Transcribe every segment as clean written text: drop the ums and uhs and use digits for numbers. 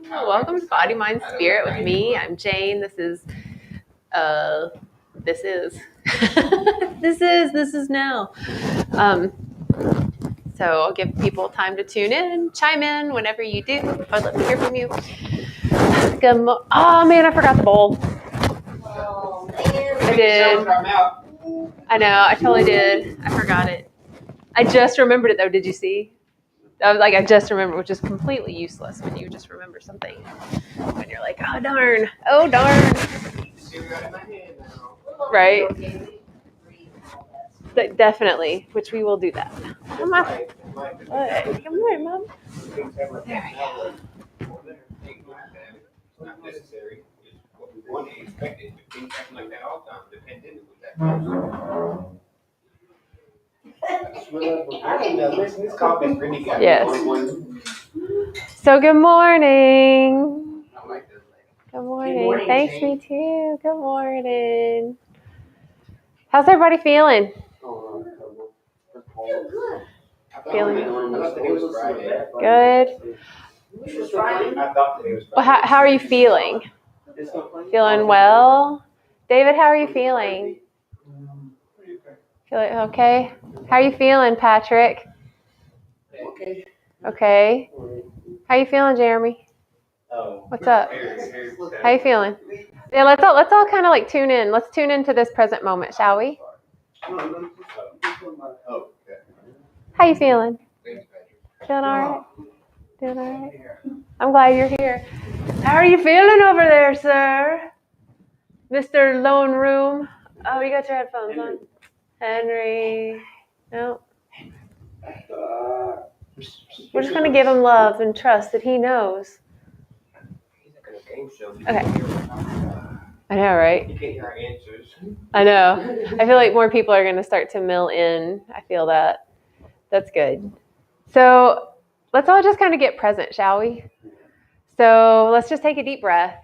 Welcome to Body, Mind, Spirit with me. I'm Jane. This is this is now. So I'll give people time to tune in, chime in whenever you do. I'd love to hear from you. Oh man, I forgot the bowl. Oh man. I did. I know, I totally did. I forgot it. I just remembered it though. Did you see? I just remembered, which is completely useless when you just remember something. When you're like, oh darn. Right? Definitely, which we will do that. Come on. Hey, come here, Mom. There we go. Not necessary. It's what we want to expect it to be like that all the time. The pandemic was that. I didn't know this coffee's really got one. So good morning. Good morning. Thanks, me too. Good morning. How's everybody feeling? Feeling good. Well, how are you feeling? Feeling well? David, how are you feeling? Feeling okay? How are you feeling, Patrick? Okay. How you feeling, Jeremy? What's up? How you feeling? Yeah, let's all kind of like tune in. Let's tune into this present moment, shall we? How you feeling? Feeling all right? Doing all right? I'm glad you're here. How are you feeling over there, sir? Mr. Lone Room. Oh, you got your headphones on. Henry. No. We're just going to give him love and trust that he knows. Okay. I know, right? You can't hear our answers. I know. I feel like more people are going to start to mill in. I feel that. That's good. So let's all just kind of get present, shall we? So let's just take a deep breath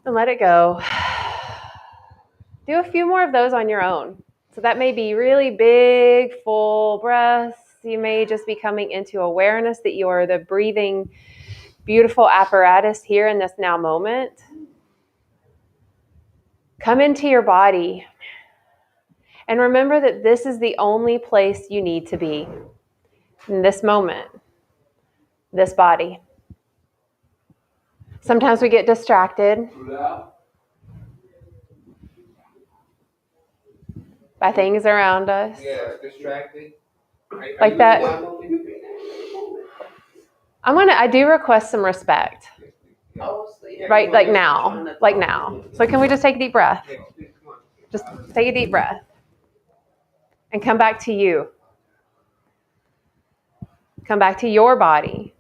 and let it go. Do a few more of those on your own. So that may be really big, full breaths. You may just be coming into awareness that you are the breathing, beautiful apparatus here in this now moment. Come into your body and remember that this is the only place you need to be in this moment, this body. Sometimes we get distracted by things around us. Yeah, distracted. Like that. I do request some respect. Right, like now. So can we just take a deep breath? Just take a deep breath. And come back to you. Come back to your body.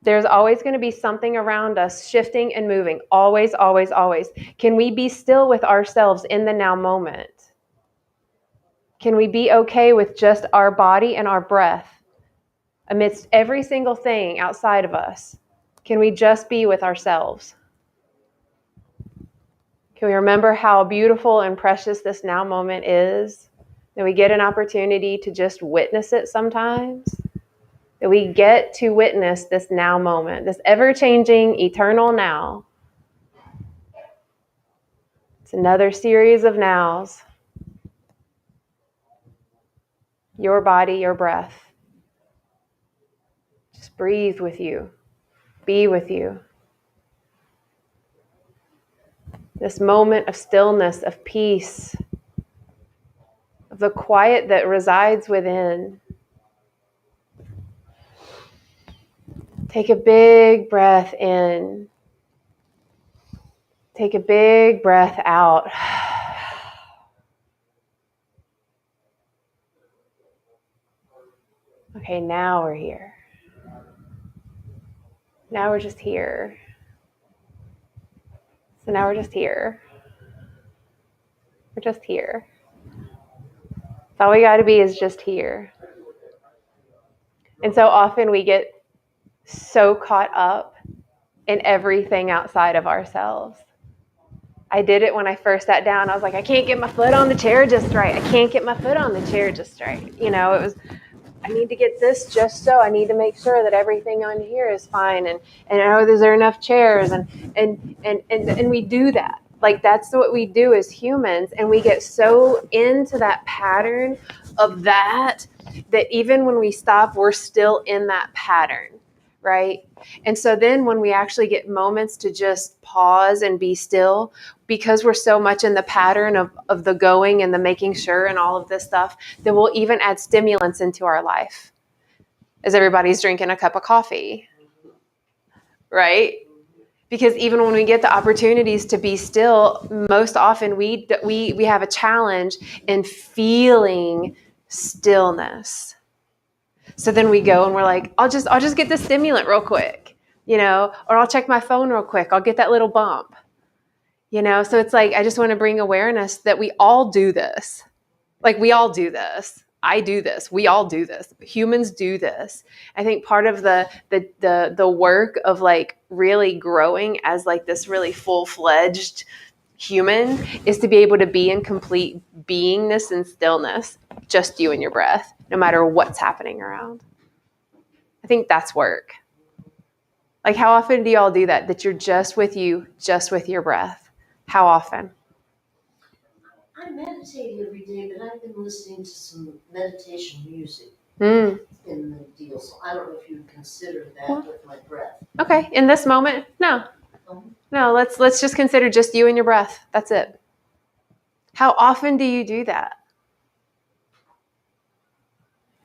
There's always going to be something around us shifting and moving. Always, always, always. Can we be still with ourselves in the now moment? Can we be okay with just our body and our breath amidst every single thing outside of us? Can we just be with ourselves? Can we remember how beautiful and precious this now moment is? That we get an opportunity to just witness it sometimes? That we get to witness this now moment, this ever-changing, eternal now. It's another series of nows. Your body, your breath. Just breathe with you. Be with you. This moment of stillness, of peace, of the quiet that resides within. Take a big breath in. Take a big breath out. Okay, now we're here. Now we're just here. So now we're just here. We're just here. So all we got to be is just here. And so often we get so caught up in everything outside of ourselves. I did it when I first sat down. I can't get my foot on the chair just right. I can't get my foot on the chair just right. You know, it was I need to get this just so I need to make sure that everything on here is fine. And oh, is there enough chairs? And we do that. Like, that's what we do as humans. And we get so into that pattern of that even when we stop, we're still in that pattern, right? And so then when we actually get moments to just pause and be still, because we're so much in the pattern of the going and the making sure and all of this stuff, then we'll even add stimulants into our life as everybody's drinking a cup of coffee, right? Because even when we get the opportunities to be still, most often we have a challenge in feeling stillness. So then we go and we're like, I'll just get the stimulant real quick, or I'll check my phone real quick. I'll get that little bump, So it's like, I just want to bring awareness that we all do this. Like, we all do this. I do this. We all do this. Humans do this. I think part of the work of like really growing as like this really full-fledged human is to be able to be in complete beingness and stillness, just you and your breath, no matter what's happening around. I think that's work. Like, how often do y'all do that? That you're just with you, just with your breath? How often? I meditate every day, but I've been listening to some meditation music Mm. in the deal. So I don't know if you would consider that with my breath. Okay. In this moment, no. No, let's just consider just you and your breath. That's it. How often do you do that?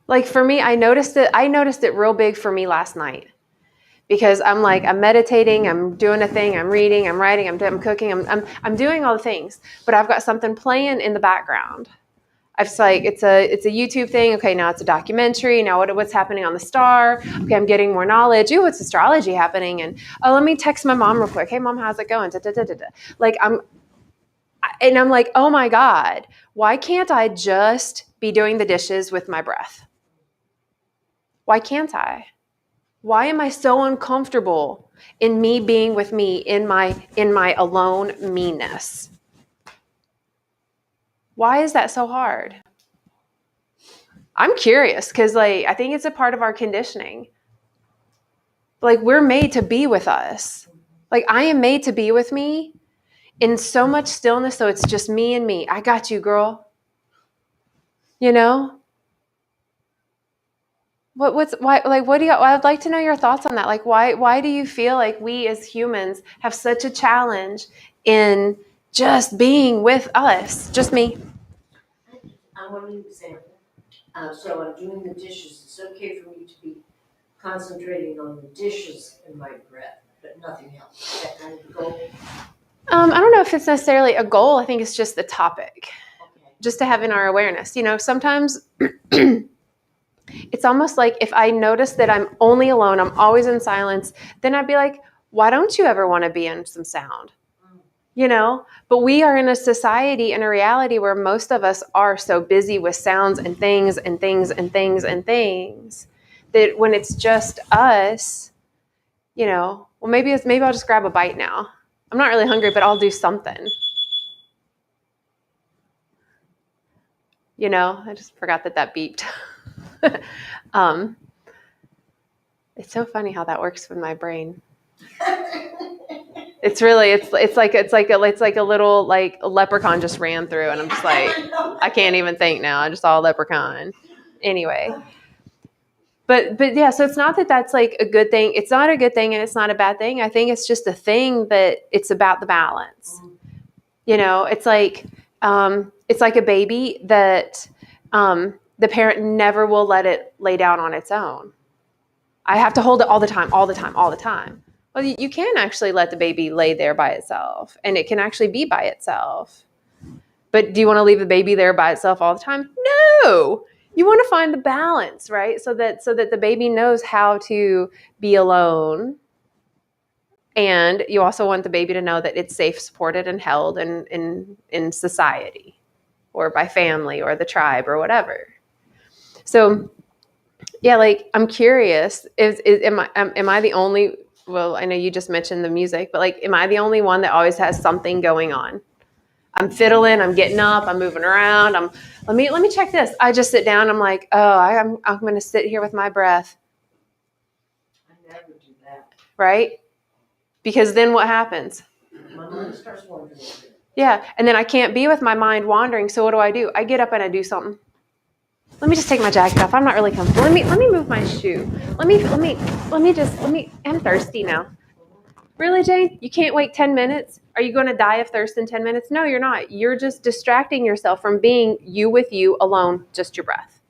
Like, for me, I noticed it real big for me last night. Because I'm meditating, I'm doing a thing, I'm reading, I'm writing, I'm cooking, I'm doing all the things, but I've got something playing in the background. It's a YouTube thing. Okay, now it's a documentary. Now what's happening on the star? Okay, I'm getting more knowledge. Ooh, what's astrology happening? And let me text my mom real quick. Hey, mom, how's it going? Like, I'm like, oh my God, why can't I just be doing the dishes with my breath? Why can't I? Why am I so uncomfortable in me being with me in my alone me-ness? Why is that so hard? I'm curious because I think it's a part of our conditioning. Like, we're made to be with us. Like, I am made to be with me in so much stillness, so it's just me and me. I got you, girl. I'd like to know your thoughts on that. Like, why do you feel like we as humans have such a challenge in just being with us, just me? I want an example. So I'm doing the dishes. It's okay for me to be concentrating on the dishes in my breath, but nothing else. Is that kind of goal? I don't know if it's necessarily a goal. I think it's just the topic, just to have in our awareness. Sometimes it's almost like if I notice that I'm only alone, I'm always in silence, then I'd be like, why don't you ever want to be in some sound? But we are in a society and a reality where most of us are so busy with sounds and things and things and things and things that when it's just us, well, maybe I'll just grab a bite now. I'm not really hungry, but I'll do something. I just forgot that beeped. It's so funny how that works with my brain. It's like a little leprechaun just ran through, and I'm just like, I can't even think now. I just saw a leprechaun. Anyway, but yeah, so it's not that that's like a good thing. It's not a good thing, and it's not a bad thing. I think it's just a thing that it's about the balance. It's like a baby that the parent never will let it lay down on its own. I have to hold it all the time, all the time, all the time. Well, you can actually let the baby lay there by itself, and it can actually be by itself. But do you want to leave the baby there by itself all the time? No. You want to find the balance, right? So that the baby knows how to be alone. And you also want the baby to know that it's safe, supported, and held in society or by family or the tribe or whatever. So, yeah, I'm curious, am I the only, well, I know you just mentioned the music, but am I the only one that always has something going on? I'm fiddling, I'm getting up, I'm moving around. Let me check this. I just sit down. I'm like, oh, I'm going to sit here with my breath, I never do that. right? Because then what happens? My mind starts wandering. Yeah, and then I can't be with my mind wandering. So what do? I get up and I do something. Let me just take my jacket off. I'm not really comfortable. Let me move my shoe. I'm thirsty now. Really, Jane? You can't wait 10 minutes? Are you going to die of thirst in 10 minutes? No, you're not. You're just distracting yourself from being you with you alone, just your breath.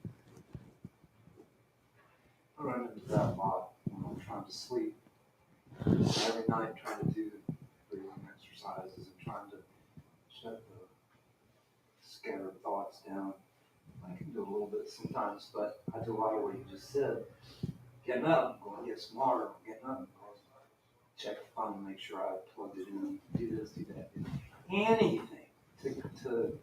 I run into that a lot when I'm trying to sleep. Every night trying to do breathing exercises and trying to shut the scattered thoughts down. I can do a little bit sometimes, but I do a lot of what you just said. Getting up, going to get smarter, getting up, check the phone, make sure I plugged it in, do this, do that. Anything to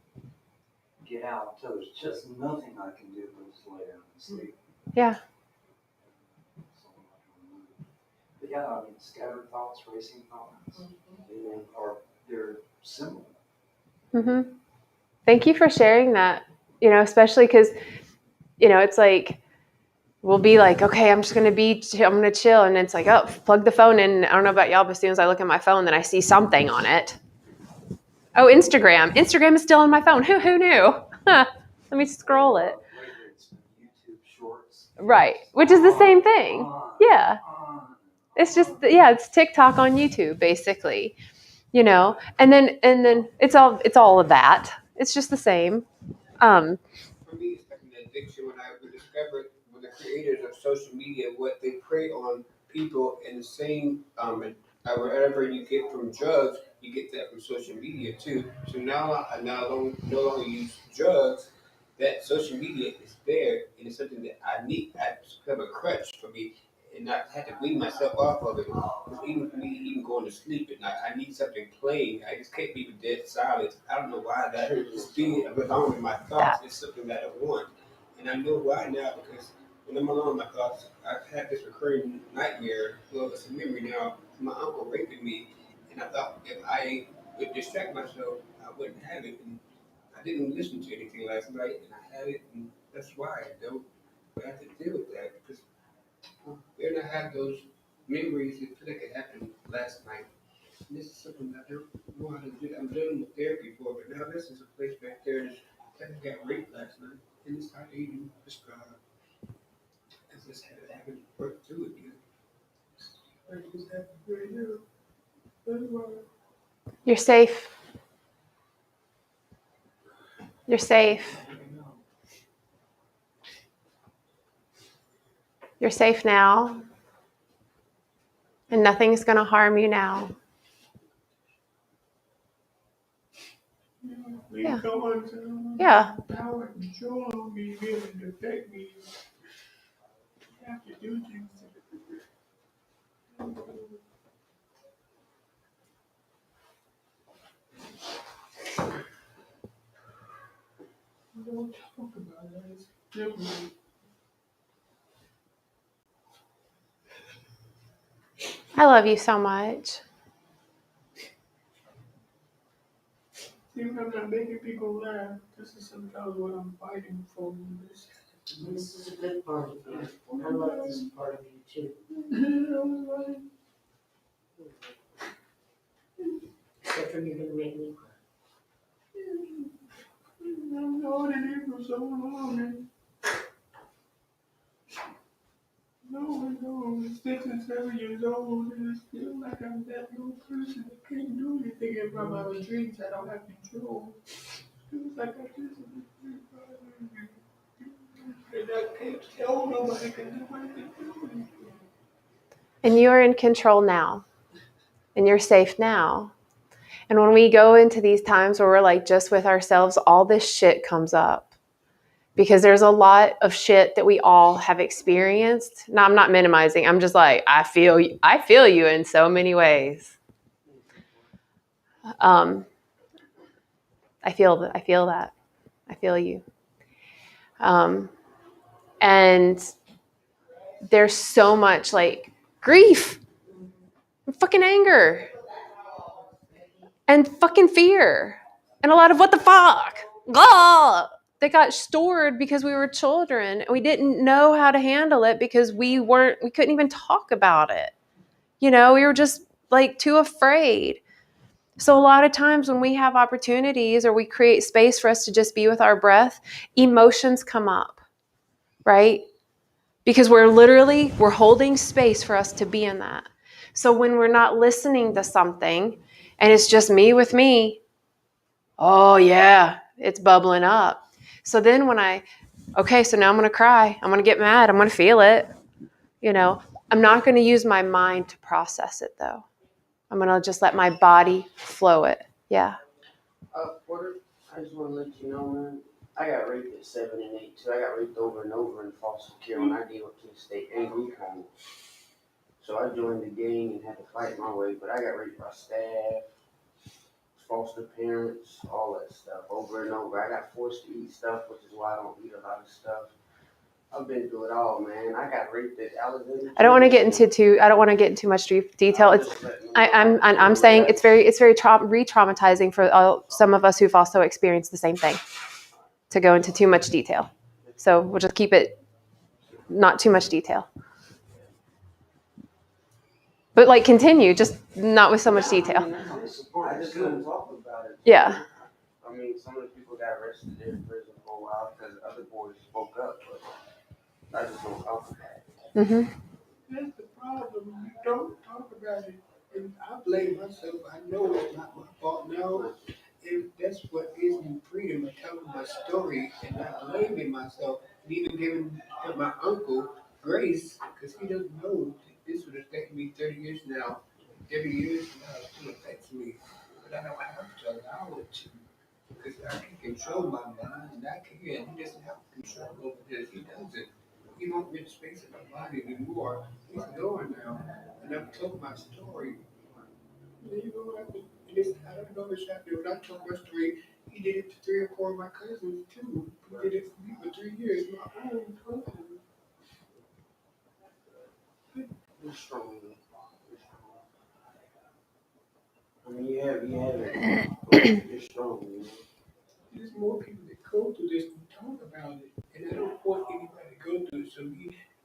get out until there's just nothing I can do but just lay down and sleep. Yeah. But yeah, I mean, scattered thoughts, racing thoughts, they're similar. Mm-hmm. Thank you for sharing that, especially because, it's like, we'll be like, okay, I'm going to chill. And it's like, oh, plug the phone in. I don't know about y'all, but as soon as I look at my phone, then I see something on it. Oh, Instagram. Instagram is still on my phone. Who knew? Let me scroll it. Lately it's been YouTube Shorts. Right. Which is the same thing. Yeah. It's just, it's TikTok on YouTube, basically, and then it's all of that. It's just the same. For me, it's like an addiction when I discovered when the creators of social media, what they prey on people in the same, whatever you get from drugs, you get that from social media too. So now I no longer use drugs. That social media is there, and it's something that I need. I have a crutch for me, and I had to wean myself off of it. Even for me, even going to sleep at night, I need something playing. I just can't be with dead silence. I don't know why that is being alone in my thoughts is something that I want, and I know why now because when I'm alone in my thoughts, I've had this recurring nightmare. Well, it's a memory now. My uncle raping me, and I thought if I would distract myself, I wouldn't have it. And I didn't listen to anything last night, and I had it, and that's why I don't have to deal with that because then I have those memories that feel like it happened last night. And this is something I don't know how to do. I'm done with therapy for, but now this is a place back there that I got raped last night, and it's not even prescribed. I just haven't worked through it yet. I just have to figure it out. That's why. You're safe. You're safe. You're safe now. And nothing's going to harm you now. Yeah. Yeah. Power and control on me, really protect me. You have to do things. Don't talk about that. It's different. I love you so much. Even if I'm not making people laugh, this is sometimes what I'm fighting for. This is a good part of you. I love this part of you too. Except for you're gonna make me cry. I've known it for so long. And no, I'm 6 and 7 years old, and I feel like I'm that little person that can't do anything if I'm out of dreams. I don't have control. Feels like I just and I can't tell nobody can do anything. And you are in control now. And you're safe now. And when we go into these times where we're like just with ourselves, all this shit comes up. Because there's a lot of shit that we all have experienced. Now, I'm not minimizing. I'm just like, I feel you in so many ways. I feel that. I feel you. And there's so much like grief and fucking anger and fucking fear. and a lot of what the fuck, ugh, that got stored because we were children and we didn't know how to handle it because we couldn't even talk about it. We were just like too afraid. So a lot of times when we have opportunities or we create space for us to just be with our breath, emotions come up, right? Because we're holding space for us to be in that. So when we're not listening to something and it's just me with me, oh yeah, it's bubbling up. So then so now I'm going to cry. I'm going to get mad. I'm going to feel it. I'm not going to use my mind to process it though. I'm going to just let my body flow it. Yeah. Porter, I just want to let you know, man, I got raped at 7 and 8 too. I got raped over and over in foster care when I gave up to the state and group home. So I joined the gang and had to fight my way, but I got raped by staff, foster parents, all that stuff over and over. I got forced to eat stuff, which is why I don't eat a lot of stuff. I've been through it all, man. I got raped at Alexander. I don't want to get into too much detail. I'm saying it's very re-traumatizing for some of us who've also experienced the same thing to go into too much detail. So we'll just keep it not too much detail. But like continue, just not with so much detail. I just couldn't talk about it. Yeah. I mean, some of the people got arrested in prison for a while because other boys spoke up, but I just don't talk about it. Mm-hmm. That's the problem. You don't talk about it. And I blame myself. I know it's not my fault now. If that's what gives me freedom of telling my story and not blaming myself, and even giving my uncle grace, because he doesn't know this would affect me 30 years now. Every year now it still affects me. But I don't have to allow it to. Because I can control my mind, and I can. He doesn't have control over this. He doesn't. He won't get space in my body anymore. He's gone now. And I've told my story. You know what I mean? I don't know what's happening. When I told my story, he did it to 3 or 4 of my cousins too. He did it for me for 3 years. My own cousin. You're strong. I mean, you have it. You're strong, you know. There's more people that go through this and talk about it. And I don't want anybody to go through it. So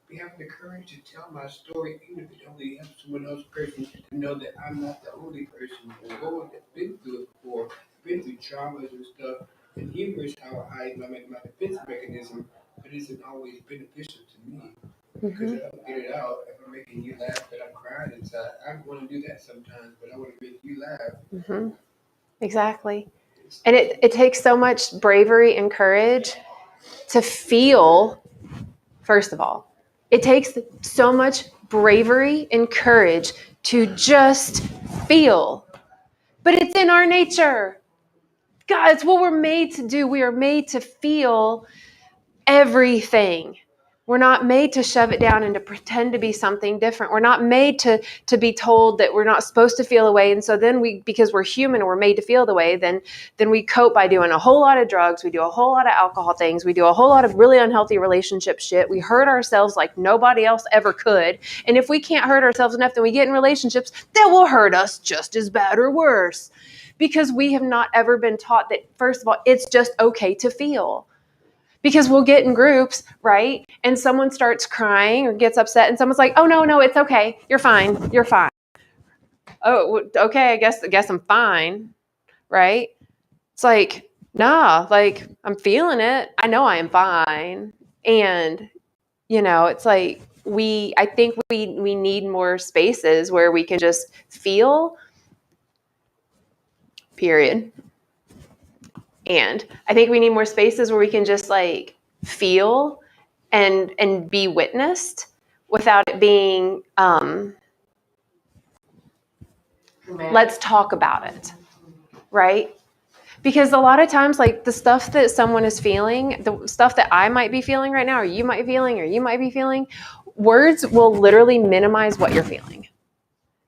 we have the courage to tell my story, even if it only helps someone else person to know that I'm not the only person in the world that's been through it before, been through traumas and stuff. And humor is how I make my defense mechanism, but it isn't always beneficial to me. Because I don't get it out. If I'm making you laugh, but I'm crying inside. I want to do that sometimes, but I want to make you laugh. Mm-hmm. Exactly. And it takes so much bravery and courage to feel, first of all. It takes so much bravery and courage to just feel. But it's in our nature. God, it's what we're made to do. We are made to feel everything. We're not made to shove it down and to pretend to be something different. We're not made to be told that we're not supposed to feel a way. And so then because we're human and we're made to feel the way, then we cope by doing a whole lot of drugs. We do a whole lot of alcohol things. We do a whole lot of really unhealthy relationship shit. We hurt ourselves like nobody else ever could. And if we can't hurt ourselves enough, then we get in relationships that will hurt us just as bad or worse. Because we have not ever been taught that, first of all, it's just okay to feel. Because we'll get in groups, right? And someone starts crying or gets upset and someone's like, oh, no, it's okay. You're fine. You're fine. Oh, okay, I guess I'm fine, right? It's like, nah, like I'm feeling it. I know I am fine. And, it's like I think we need more spaces where we can just feel, period. And I think we need more spaces where we can just like feel and be witnessed without it being, let's talk about it, right? Because a lot of times, like the stuff that someone is feeling, the stuff that I might be feeling right now, or you might be feeling, words will literally minimize what you're feeling.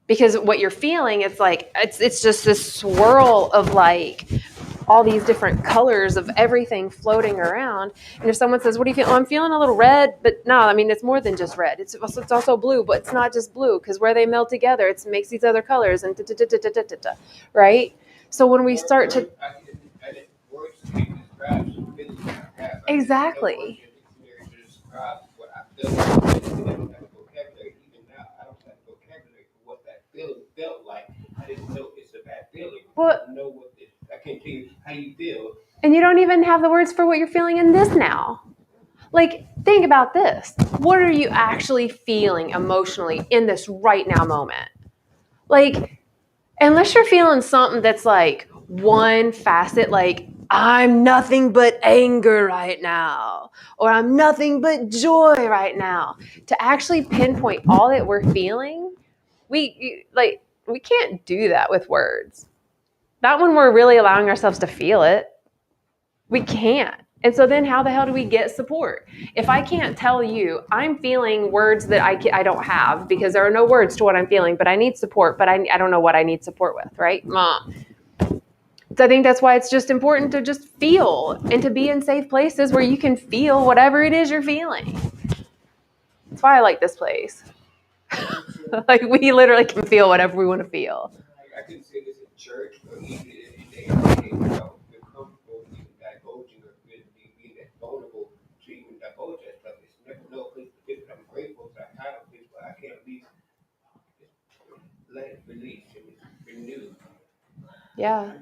Because what you're feeling, it's like, it's just this swirl of like all these different colors of everything floating around. And if someone says, what do you feel? Oh, I'm feeling a little red, but no, I mean, it's more than just red. It's also blue, but it's not just blue because where they melt together, it makes these other colors and right? So when we start to... can't describe some feelings that I have. Exactly. I didn't know what's in the dictionary to describe what I felt. I don't have a vocabulary. Even now, I don't have a vocabulary for what that feeling felt like. I didn't know it's a bad feeling. Well, I don't know what it, I can't tell you how you feel. and you don't even have the words for what you're feeling in this now. Like, think about this. What are you actually feeling emotionally in this right now moment? Like, unless you're feeling something that's like one facet, like, I'm nothing but anger right now, or I'm nothing but joy right now, to actually pinpoint all that we're feeling, we can't do that with words. Not when we're really allowing ourselves to feel it. We can't. And so then how the hell do we get support? If I can't tell you I'm feeling words that I don't have because there are no words to what I'm feeling, but I need support, but I don't know what I need support with, right? Mom. So I think that's why it's just important to just feel and to be in safe places where you can feel whatever it is you're feeling. That's why I like this place. Like, we literally can feel whatever we want to feel. I can say this in church, or even in day to day, I don't feel comfortable even divulging or being that vulnerable to even divulge that stuff. It's never no place to feel that I'm grateful that I have a place where I can at least let it release and renew. Yeah.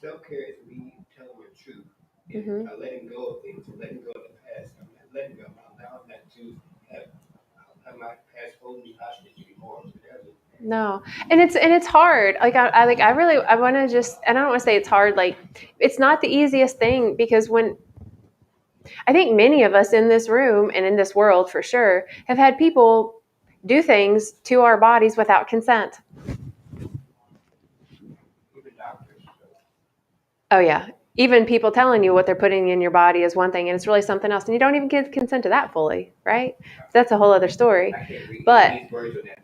Self-care is me telling the truth. Mm-hmm. Letting go of things, letting go of the past. I'm not letting go. I'm not allowing that to have my past hold me hostage anymore. No, and it's hard. Like I want to just, and I don't want to say it's hard. Like, it's not the easiest thing, because when I think many of us in this room and in this world for sure have had people do things to our bodies without consent. Even doctors. Oh yeah. Even people telling you what they're putting in your body is one thing, and it's really something else, and you don't even give consent to that fully, right? That's a whole other story. I can't read But these words on that.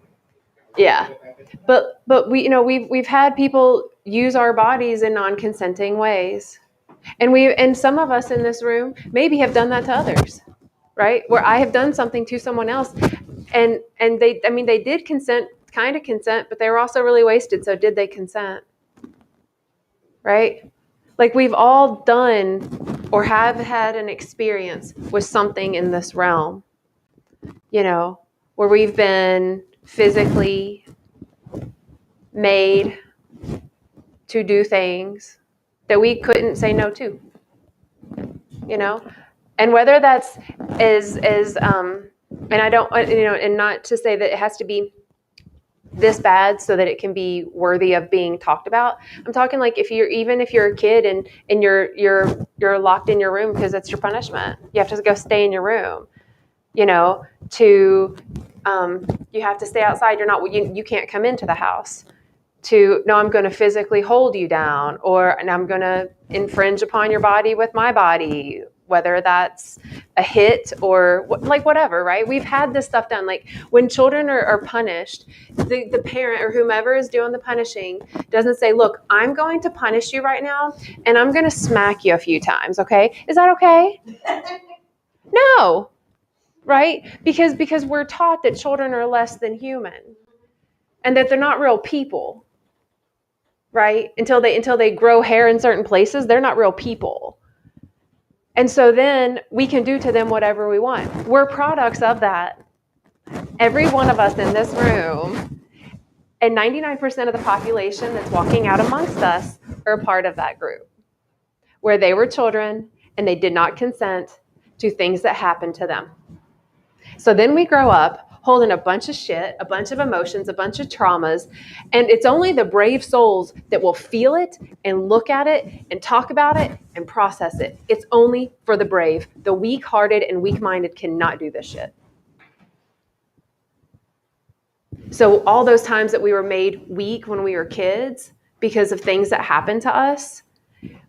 yeah, but we've had people use our bodies in non-consenting ways, and some of us in this room maybe have done that to others, right? Where I have done something to someone else, and they did consent, kind of consent, but they were also really wasted. So did they consent? Right? Like, we've all done or have had an experience with something in this realm, where we've been physically made to do things that we couldn't say no to, and whether that's and I don't, and not to say that it has to be this bad so that it can be worthy of being talked about. I'm talking like if you're a kid and you're locked in your room because it's your punishment. You have to go stay in your room, to you have to stay outside. You can't come into the house. To, no, I'm going to physically hold you down, and I'm going to infringe upon your body with my body, whether that's a hit or like whatever, right? We've had this stuff done. Like, when children are punished, the parent or whomever is doing the punishing doesn't say, look, I'm going to punish you right now, and I'm going to smack you a few times, okay? Is that okay? No, right? Because we're taught that children are less than human and that they're not real people. Right? Until they grow hair in certain places, they're not real people. And so then we can do to them whatever we want. We're products of that. Every one of us in this room, and 99% of the population that's walking out amongst us, are a part of that group, where they were children and they did not consent to things that happened to them. So then we grow up holding a bunch of shit, a bunch of emotions, a bunch of traumas, and it's only the brave souls that will feel it and look at it and talk about it and process it. It's only for the brave. The weak-hearted and weak-minded cannot do this shit. So all those times that we were made weak when we were kids because of things that happened to us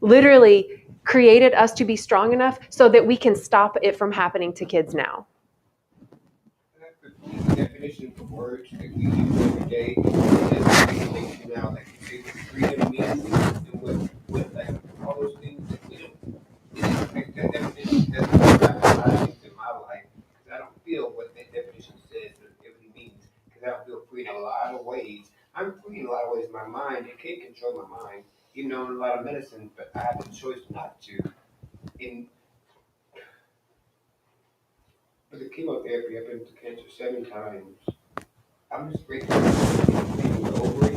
literally created us to be strong enough so that we can stop it from happening to kids now. The definition of words that we use every day is now, like freedom means, and with like all those things that we don't expect that definition doesn't apply to my life, because I don't feel what that definition says or it really means, because I don't feel free in a lot of ways. I'm free in a lot of ways in my mind. It can't control my mind. you know, a lot of medicine, but I have the choice not to. In with the chemotherapy, I've been to cancer 7 times. I'm just grateful for being over it.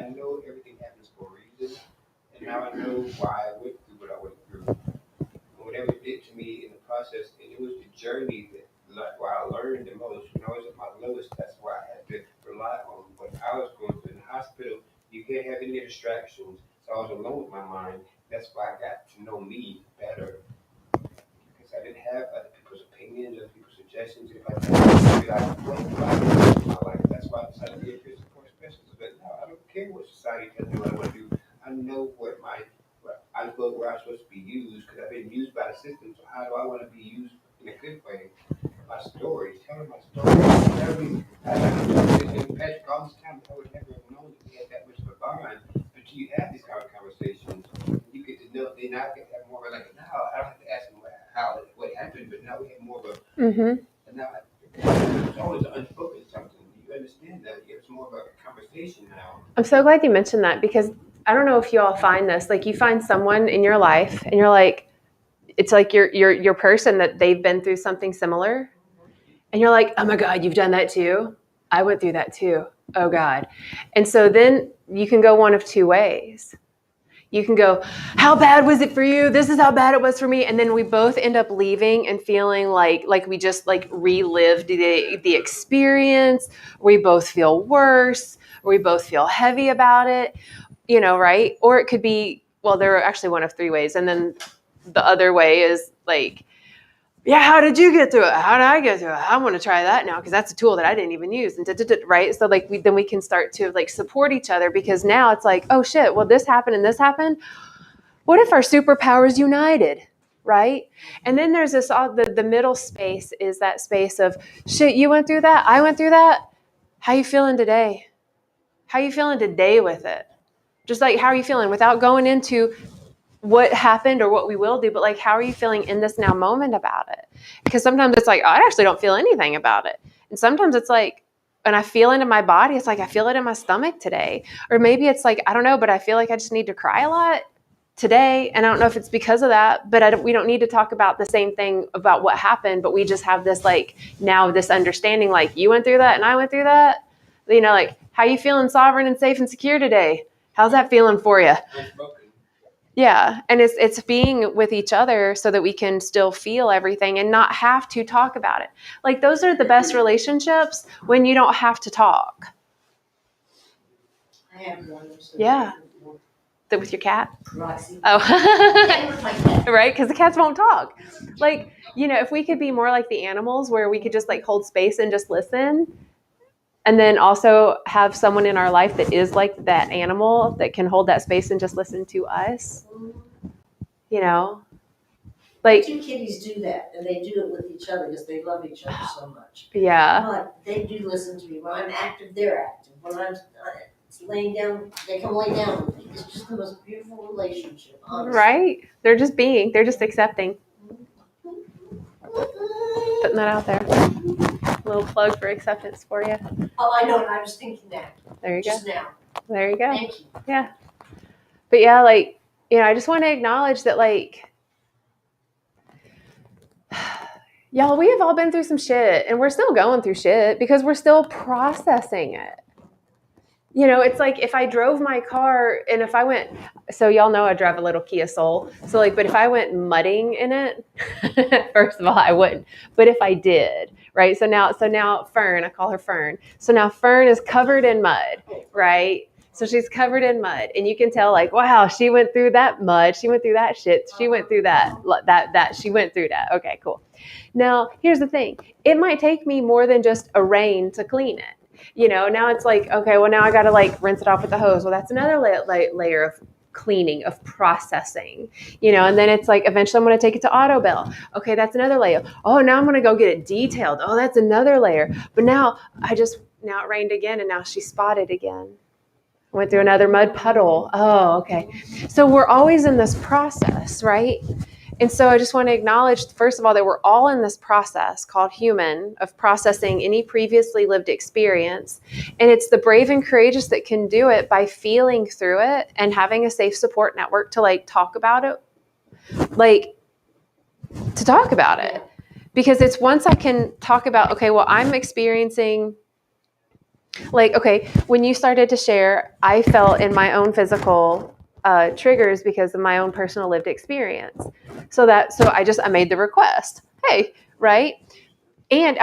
I know everything happens for a reason, and now I know why I went through what I went through. And whatever it did to me in the process, and it was the journey that where I learned the most. When I was at my lowest, that's why I had to rely on what I was going through in the hospital. You can't have any distractions, so I was alone with my mind. That's why I got to know me better. Because I didn't have other people's opinions, other people's suggestions. If I did, I'd be like, what do I do with my life? That's why I decided to be a Christian for specialist. But now I don't care what society tells me what I want to do. I know where I'm supposed to be used because I've been used by the system. So how do I want to be used in a good way? My story, telling my story. I Patrick all this time, I would never have known that we had that much of a bond. But you have these kind of conversations. You get to know, then I get to have more of like, now I don't have to ask them what happened, but now we have more of a, Mm-hmm. and now it's always an unspoken something. You understand that it's more of a conversation now. I'm so glad you mentioned that because I don't know if you all find this. Like you find someone in your life and you're like, it's like your person that they've been through something similar. And you're like, oh my God, you've done that too? I went through that too. Oh God. And so then you can go one of two ways. You can go, how bad was it for you? This is how bad it was for me. And then we both end up leaving and feeling like we just like relived the experience. We both feel worse. We both feel heavy about it, you know, right? Or it could be, well, there are actually one of three ways. And then the other way is like, yeah, how did you get through it? How did I get through it? I want to try that now because that's a tool that I didn't even use. And right? So like then we can start to like support each other because now it's like, oh shit, well this happened and this happened. What if our superpowers united, right? And then there's this the middle space is that space of shit, you went through that, I went through that. How you feeling today? How you feeling today with it? Just like how are you feeling without going into what happened or what we will do, but like, how are you feeling in this now moment about it? Because sometimes it's like, oh, I actually don't feel anything about it. And sometimes it's like, and I feel it in my body. It's like, I feel it in my stomach today. Or maybe it's like, I don't know, but I feel like I just need to cry a lot today. And I don't know if it's because of that, but we don't need to talk about the same thing about what happened, but we just have this like, now this understanding, like you went through that and I went through that. You know, like, how you feeling sovereign and safe and secure today? How's that feeling for you? Yeah, and it's being with each other so that we can still feel everything and not have to talk about it. Like those are the best relationships when you don't have to talk. I have one. Yeah. With your cat? Roxy. Oh, Yeah, with my cat. right, because the cats won't talk. Like, you know, if we could be more like the animals where we could just like hold space and just listen. And then also have someone in our life that is like that animal that can hold that space and just listen to us. You know, like, Two kitties do that, and they do it with each other because they love each other so much. yeah, But they do listen to me. When I'm active, they're active. When I'm laying down, they come lay down with me. It's just the most beautiful relationship, honestly. right? They're just accepting. Putting that out there. A little plug for acceptance for you. Oh, I know, and I was thinking that There you go. just now. There you go. Thank you. Yeah. But yeah, like, you know, I just want to acknowledge that, like, y'all, we have all been through some shit and we're still going through shit because we're still processing it. You know, it's like if I drove my car and if I went, so y'all know I drive a little Kia Soul. So like, but if I went mudding in it, first of all, I wouldn't. But if I did, right? So now Fern, I call her Fern. So now Fern is covered in mud, right? So she's covered in mud and you can tell like, wow, she went through that mud. She went through that shit. She went through that she went through that. Okay, cool. Now, here's the thing. It might take me more than just a rain to clean it. You know, now it's like, okay, well, now I got to like rinse it off with the hose. Well, that's another layer of cleaning, of processing, you know, and then it's like, eventually I'm going to take it to Autobell. Okay, that's another layer. Oh, now I'm going to go get it detailed. Oh, that's another layer. But now it rained again and now she's spotted again. Went through another mud puddle. Oh, okay. So we're always in this process, right? And so I just want to acknowledge, first of all, that we're all in this process called human of processing any previously lived experience. And it's the brave and courageous that can do it by feeling through it and having a safe support network to like talk about it, like to talk about it. Because it's once I can talk about, okay, well, I'm experiencing, like, okay, when you started to share, I felt in my own physical triggers because of my own personal lived experience. So I made the request. Hey, right? And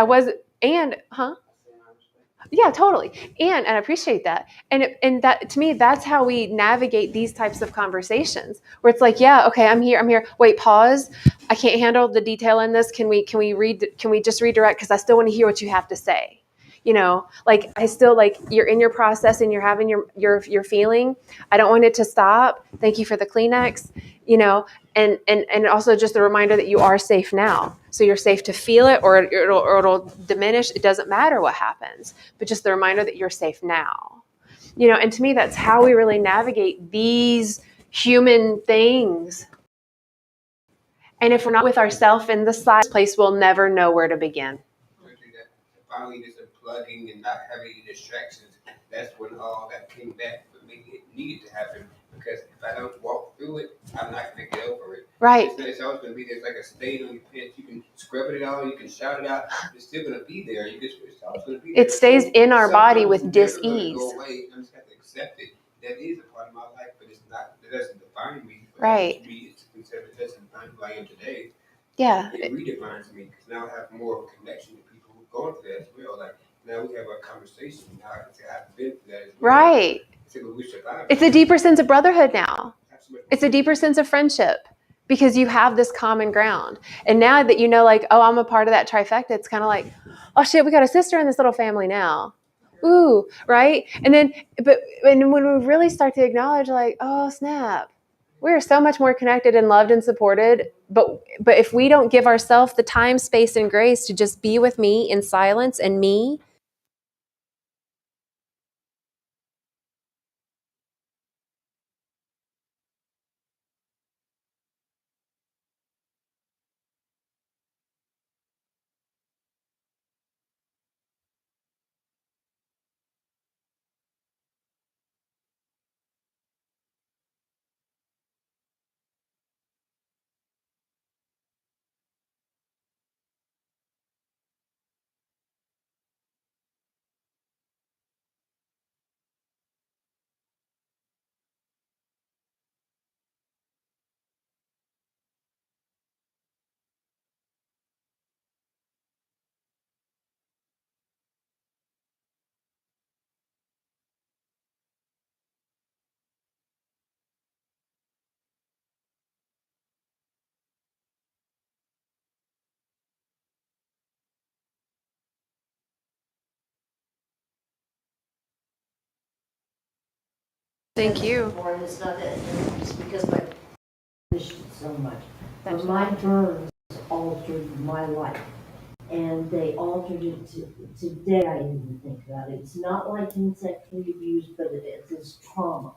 yeah, totally. And I appreciate that. And that to me, that's how we navigate these types of conversations where it's like, yeah, okay, I'm here. Wait, pause. I can't handle the detail in this. Can we just redirect? Cause I still want to hear what you have to say. You know, like I still like you're in your process and you're having your feeling. I don't want it to stop. Thank you for the Kleenex, you know, and also just a reminder that you are safe now. So you're safe to feel it or it'll diminish. It doesn't matter what happens, but just the reminder that you're safe now. You know, and to me, that's how we really navigate these human things. And if we're not with ourselves in the side place, we'll never know where to begin. Finally, just unplugging and not having any distractions. That's when all that came back for me. It needed to happen because if I don't walk through it, I'm not going to get over it. Right. It's always going to be there. It's like a stain on your pants. You can scrub it out, you can shout it out. It's still going to be there. It's always going to be there. It stays in our body with dis-ease. Go away. I just have to accept it. That is a part of my life, but it's not. It doesn't define me. Right. It's considered. It doesn't define who I am today. Yeah. It redefines me because now I have more of a connection to people who've gone through that as well. Like now we have a conversation. Now I can say I've been through that as well. Right. It's a deeper sense of brotherhood now. It's a deeper sense of friendship because you have this common ground. And now that you know, like, oh, I'm a part of that trifecta, it's kind of like, oh shit, we got a sister in this little family now. Ooh, right? And then, when we really start to acknowledge, like, oh snap, we are so much more connected and loved and supported. But if we don't give ourselves the time, space, and grace to just be with me in silence and me. Thank you. And it's not that, it's because my finished so much. But my burns altered my life. And they altered it to today. I even think about it. It's not like in sexually abused, but it's this trauma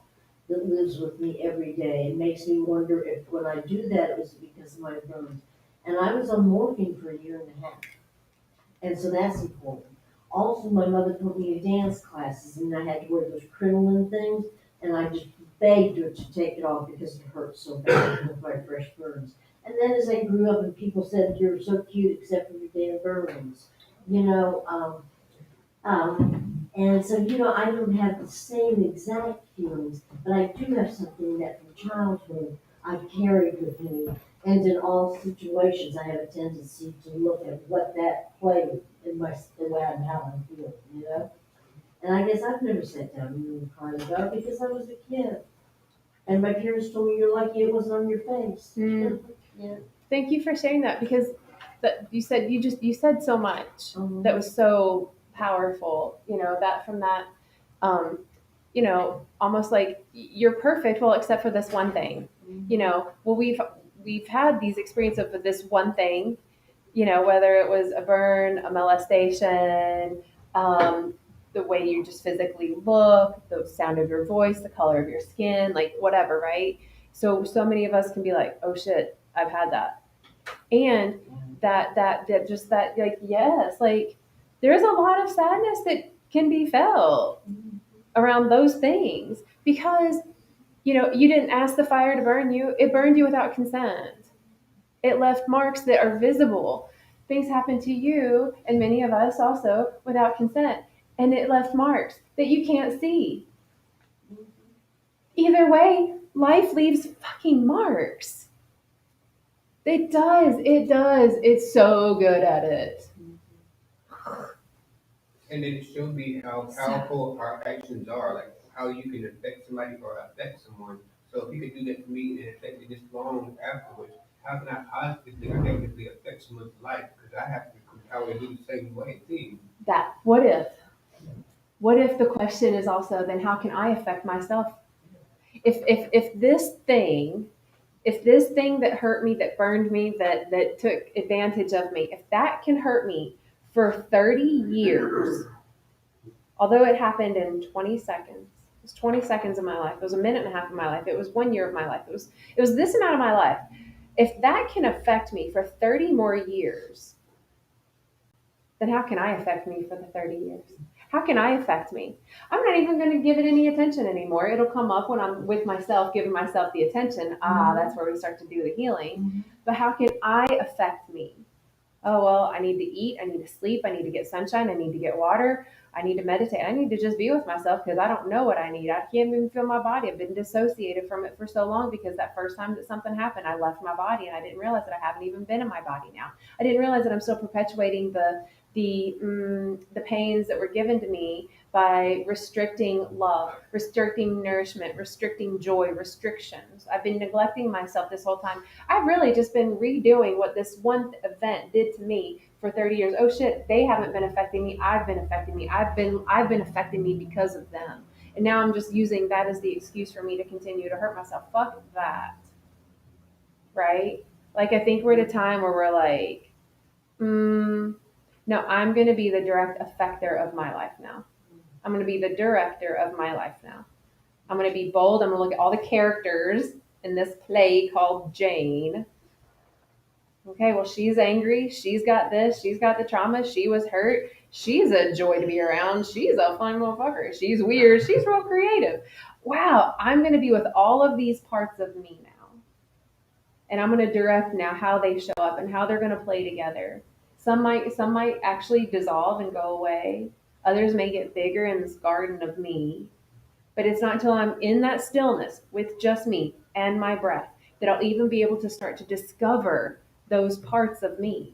that lives with me every day. It makes me wonder if when I do that, it was because of my burns. And I was on morphine for a year and a half. And so that's important. Also, my mother put me in dance classes and I had to wear those crinoline things. And I just begged her to take it off because it hurt so bad with my fresh burns. And then as I grew up and people said, you're so cute except for your damn burns, you know. And so, you know, I don't have the same exact feelings, but I do have something that from childhood I carried with me. And in all situations, I have a tendency to look at what that played in the way and how I feel, you know. And I guess I've never sat down and really cried about it because I was a kid. And my parents told me, you're lucky it wasn't on your face. Yeah. Thank you for sharing that because you said so much that was so powerful, you know, that from that, you know, almost like you're perfect. Well, except for this one thing, you know, well, we've had these experiences of this one thing, you know, whether it was a burn, a molestation, the way you just physically look, the sound of your voice, the color of your skin, like whatever, right? So many of us can be like, oh shit, I've had that. And that just that, like, yes, like there's a lot of sadness that can be felt around those things because, you didn't ask the fire to burn you. It burned you without consent. It left marks that are visible. Things happen to you and many of us also without consent. And it left marks that you can't see. Either way, life leaves fucking marks. It does. It does. It's so good at it. And it showed me how powerful our actions are, like how you can affect somebody or affect someone. So if you could do that for me and it affect me this long afterwards, how can I positively or negatively affect someone's life? Because I have to probably do the same way too. That, what if? What if the question is also then how can I affect myself? If this thing that hurt me, that burned me, that took advantage of me, if that can hurt me for 30 years, although it happened in 20 seconds, it was 20 seconds of my life, it was a minute and a half of my life, it was 1 year of my life, it was this amount of my life. If that can affect me for 30 more years, then how can I affect me for the 30 years? How can I affect me? I'm not even going to give it any attention anymore. It'll come up when I'm with myself, giving myself the attention. That's where we start to do the healing. But how can I affect me? Oh, well, I need to eat. I need to sleep. I need to get sunshine. I need to get water. I need to meditate. I need to just be with myself because I don't know what I need. I can't even feel my body. I've been dissociated from it for so long because that first time that something happened, I left my body and I didn't realize that I haven't even been in my body now. I didn't realize that I'm still perpetuating the pains that were given to me by restricting love, restricting nourishment, restricting joy, restrictions. I've been neglecting myself this whole time. I've really just been redoing what this one event did to me for 30 years. Oh shit, they haven't been affecting me. I've been affecting me. I've been affecting me because of them. And now I'm just using that as the excuse for me to continue to hurt myself. Fuck that. Right? Like I think we're at a time where we're like, no, I'm going to be the direct effector of my life now. I'm going to be the director of my life now. I'm going to be bold. I'm going to look at all the characters in this play called Jane. Okay, well, she's angry. She's got this. She's got the trauma. She was hurt. She's a joy to be around. She's a fun motherfucker. She's weird. She's real creative. Wow, I'm going to be with all of these parts of me now. And I'm going to direct now how they show up and how they're going to play together. Some might actually dissolve and go away. Others may get bigger in this garden of me. But it's not until I'm in that stillness with just me and my breath that I'll even be able to start to discover those parts of me.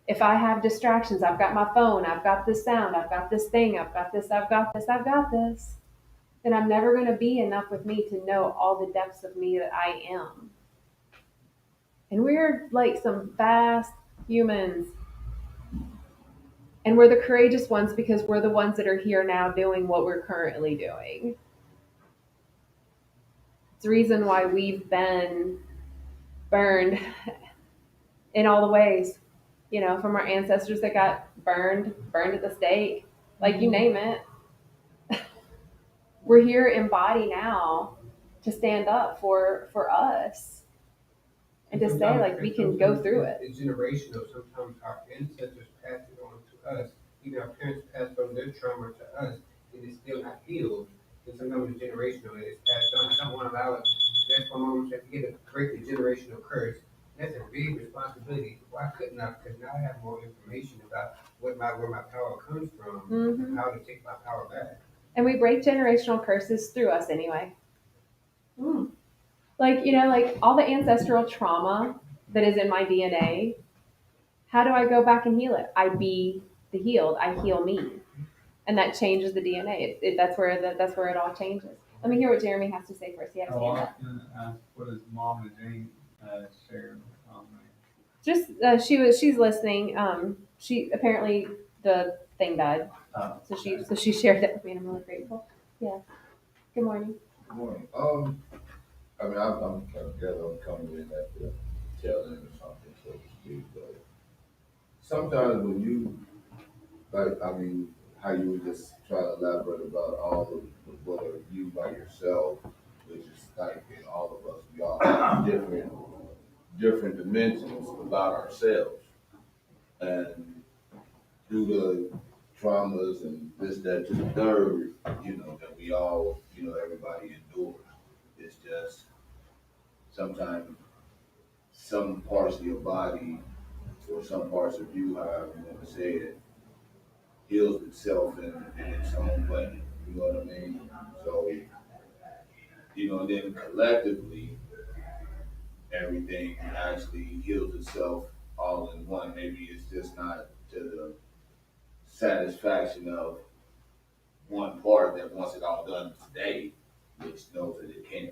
If I have distractions, I've got my phone, I've got this sound, I've got this thing, I've got this, then I'm never going to be enough with me to know all the depths of me that I am. And we're like some fast humans. And we're the courageous ones because we're the ones that are here now doing what we're currently doing. It's the reason why we've been burned in all the ways, from our ancestors that got burned at the stake, like you name it. We're here in body now to stand up for us and to say like we can go through it. It's generational. Sometimes our ancestors pass it on to us. Even our parents passed on their trauma to us, and it's still not healed. And sometimes it's generational and it's passed on. I don't want to allow it. That's why mom said you get to break the generational curse. That's a big responsibility. Why couldn't I? Because now I have more information about where my power comes from and how to take my power back. And we break generational curses through us anyway. Like all the ancestral trauma that is in my DNA, how do I go back and heal it? I be the healed. I heal me. And that changes the DNA. That's where it all changes. Let me hear what Jeremy has to say first. He had his I hand was up. gonna ask, what does Mom and Jane share on Just she's listening. She apparently the thing died, that? so she shared it with me, and I'm really grateful. Yeah. Good morning. Good morning. I mean, I'm kind of together. I'm coming in at the tail end or something, so to speak. But sometimes when you, like, I mean, how you would just try to elaborate about all of what are you by yourself, which is like in all of us, we all have different different dimensions about ourselves. And due to traumas and this, that, to the third, that we all, everybody endures. It's just sometimes some parts of your body or some parts of you, however you want to say it, heals itself in its own way. You know what I mean? So, and then collectively, everything actually heals itself all in one. Maybe it's just not to the satisfaction of one part that wants it all done today, which knows that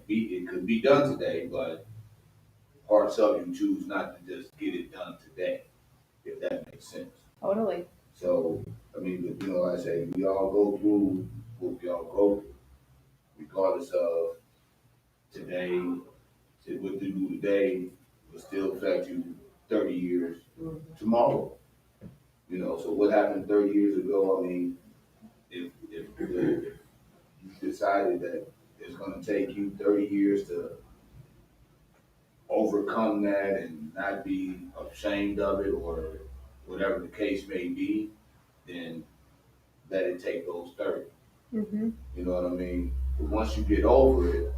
it could be done today, but parts of you choose not to just get it done today, if that makes sense. Totally. So, I mean, but, like I say, we all go through what we all go through, regardless of today, what you do today will still affect you 30 years tomorrow. So what happened 30 years ago, I mean, if you decided that it's going to take you 30 years to overcome that and not be ashamed of it or whatever the case may be, then let it take those 30. Mm-hmm. You know what I mean? But once you get over it,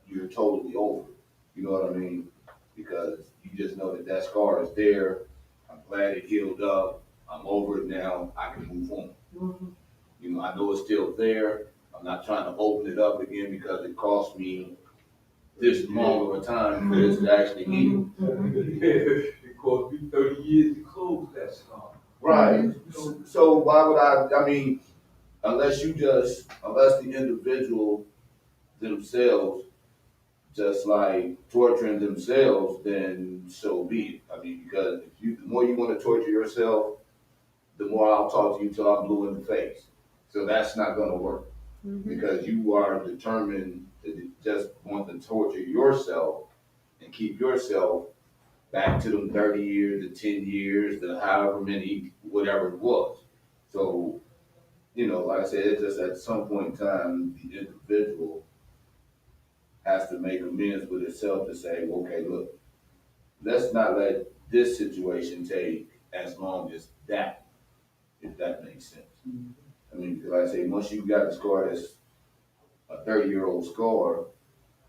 you're totally over it. You know what I mean? Because you just know that scar is there. I'm glad it healed up. I'm over it now. I can move on. I know it's still there. I'm not trying to open it up again because it cost me this long of a time for this to actually heal. It cost me 30 years to close that scar. Right. So why would I mean, unless the individual themselves just like torturing themselves, then so be it. I mean, because the more you want to torture yourself, the more I'll talk to you till I'm blue in the face. So that's not going to work because you are determined to just want to torture yourself and keep yourself back to them 30 years, the 10 years, the however many, whatever it was. So, like I said, it's just at some point in time, the individual has to make amends with itself to say, well, okay, look, let's not let this situation take as long as that, if that makes sense. I mean, because like I say, once you got a scar that's a 30-year-old scar,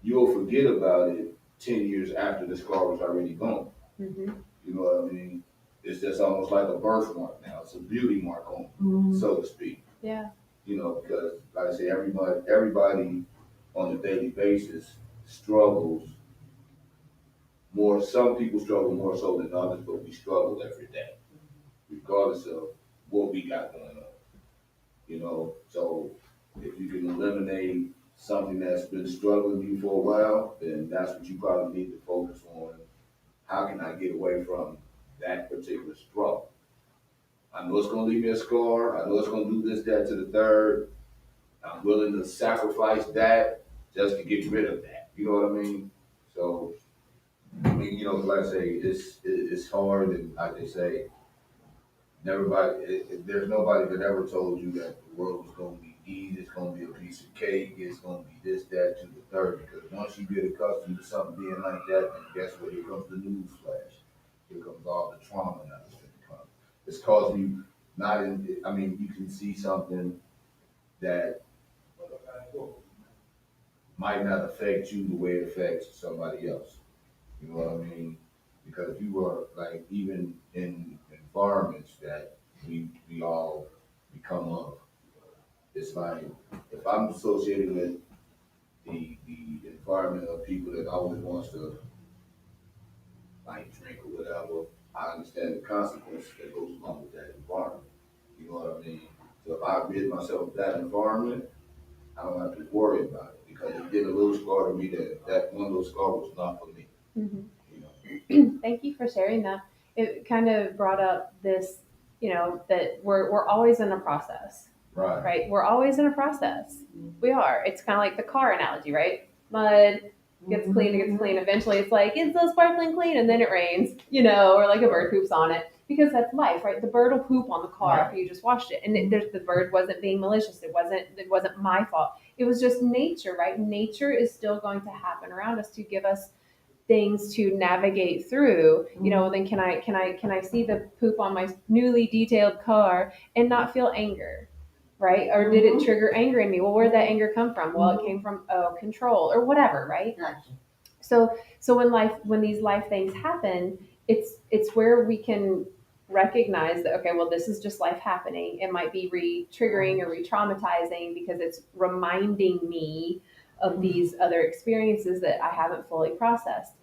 you'll forget about it 10 years after the scar was already gone. Mm-hmm. You know what I mean? It's just almost like a birthmark now. It's a beauty mark on, so to speak. Yeah. Because like I say, everybody on a daily basis struggles more. Some people struggle more so than others, but we struggle every day, regardless of what we got going on. So if you can eliminate something that's been struggling you for a while, then that's what you probably need to focus on. How can I get away from that particular struggle? I know it's going to leave me a scar. I know it's going to do this, that, to the third. I'm willing to sacrifice that just to get rid of that. You know what I mean? So, I mean, like I say, it's hard, and like they say, there's nobody that ever told you that the world was going to be easy. It's going to be a piece of cake. It's going to be this, that, to the third. Because once you get accustomed to something being like that, then guess what? Here comes the news flash. Here comes all the trauma now that's going to come. It's causing you you can see something that might not affect you the way it affects somebody else. You know what I mean? Because you are like even in environments that we all become of. It's like if I'm associated with the environment of people that always wants to like drink or whatever, I understand the consequence that goes along with that environment. You know what I mean? So if I rid myself of that environment, I don't have to worry about it because it did a little scar to me that one little scar was not for me. Mm-hmm. You know? Thank you for sharing that. It kind of brought up this, that we're always in a process, Right. right? We're always in a process. We are. It's kind of like the car analogy, right? Mud gets clean, it gets clean. Eventually it's like, it's so sparkling clean, and then it rains, or like a bird poops on it. Because that's life, right? The bird will poop on the car after you just washed it. And the bird wasn't being malicious. It wasn't my fault. It was just nature, right? Nature is still going to happen around us to give us things to navigate through, then can I see the poop on my newly detailed car and not feel anger, right? Or did it trigger anger in me? Well, where did that anger come from? Well, it came from control or whatever, right? Gotcha. So when these life things happen, it's where we can recognize that, okay, well, this is just life happening. It might be re-triggering or re-traumatizing because it's reminding me of these other experiences that I haven't fully processed.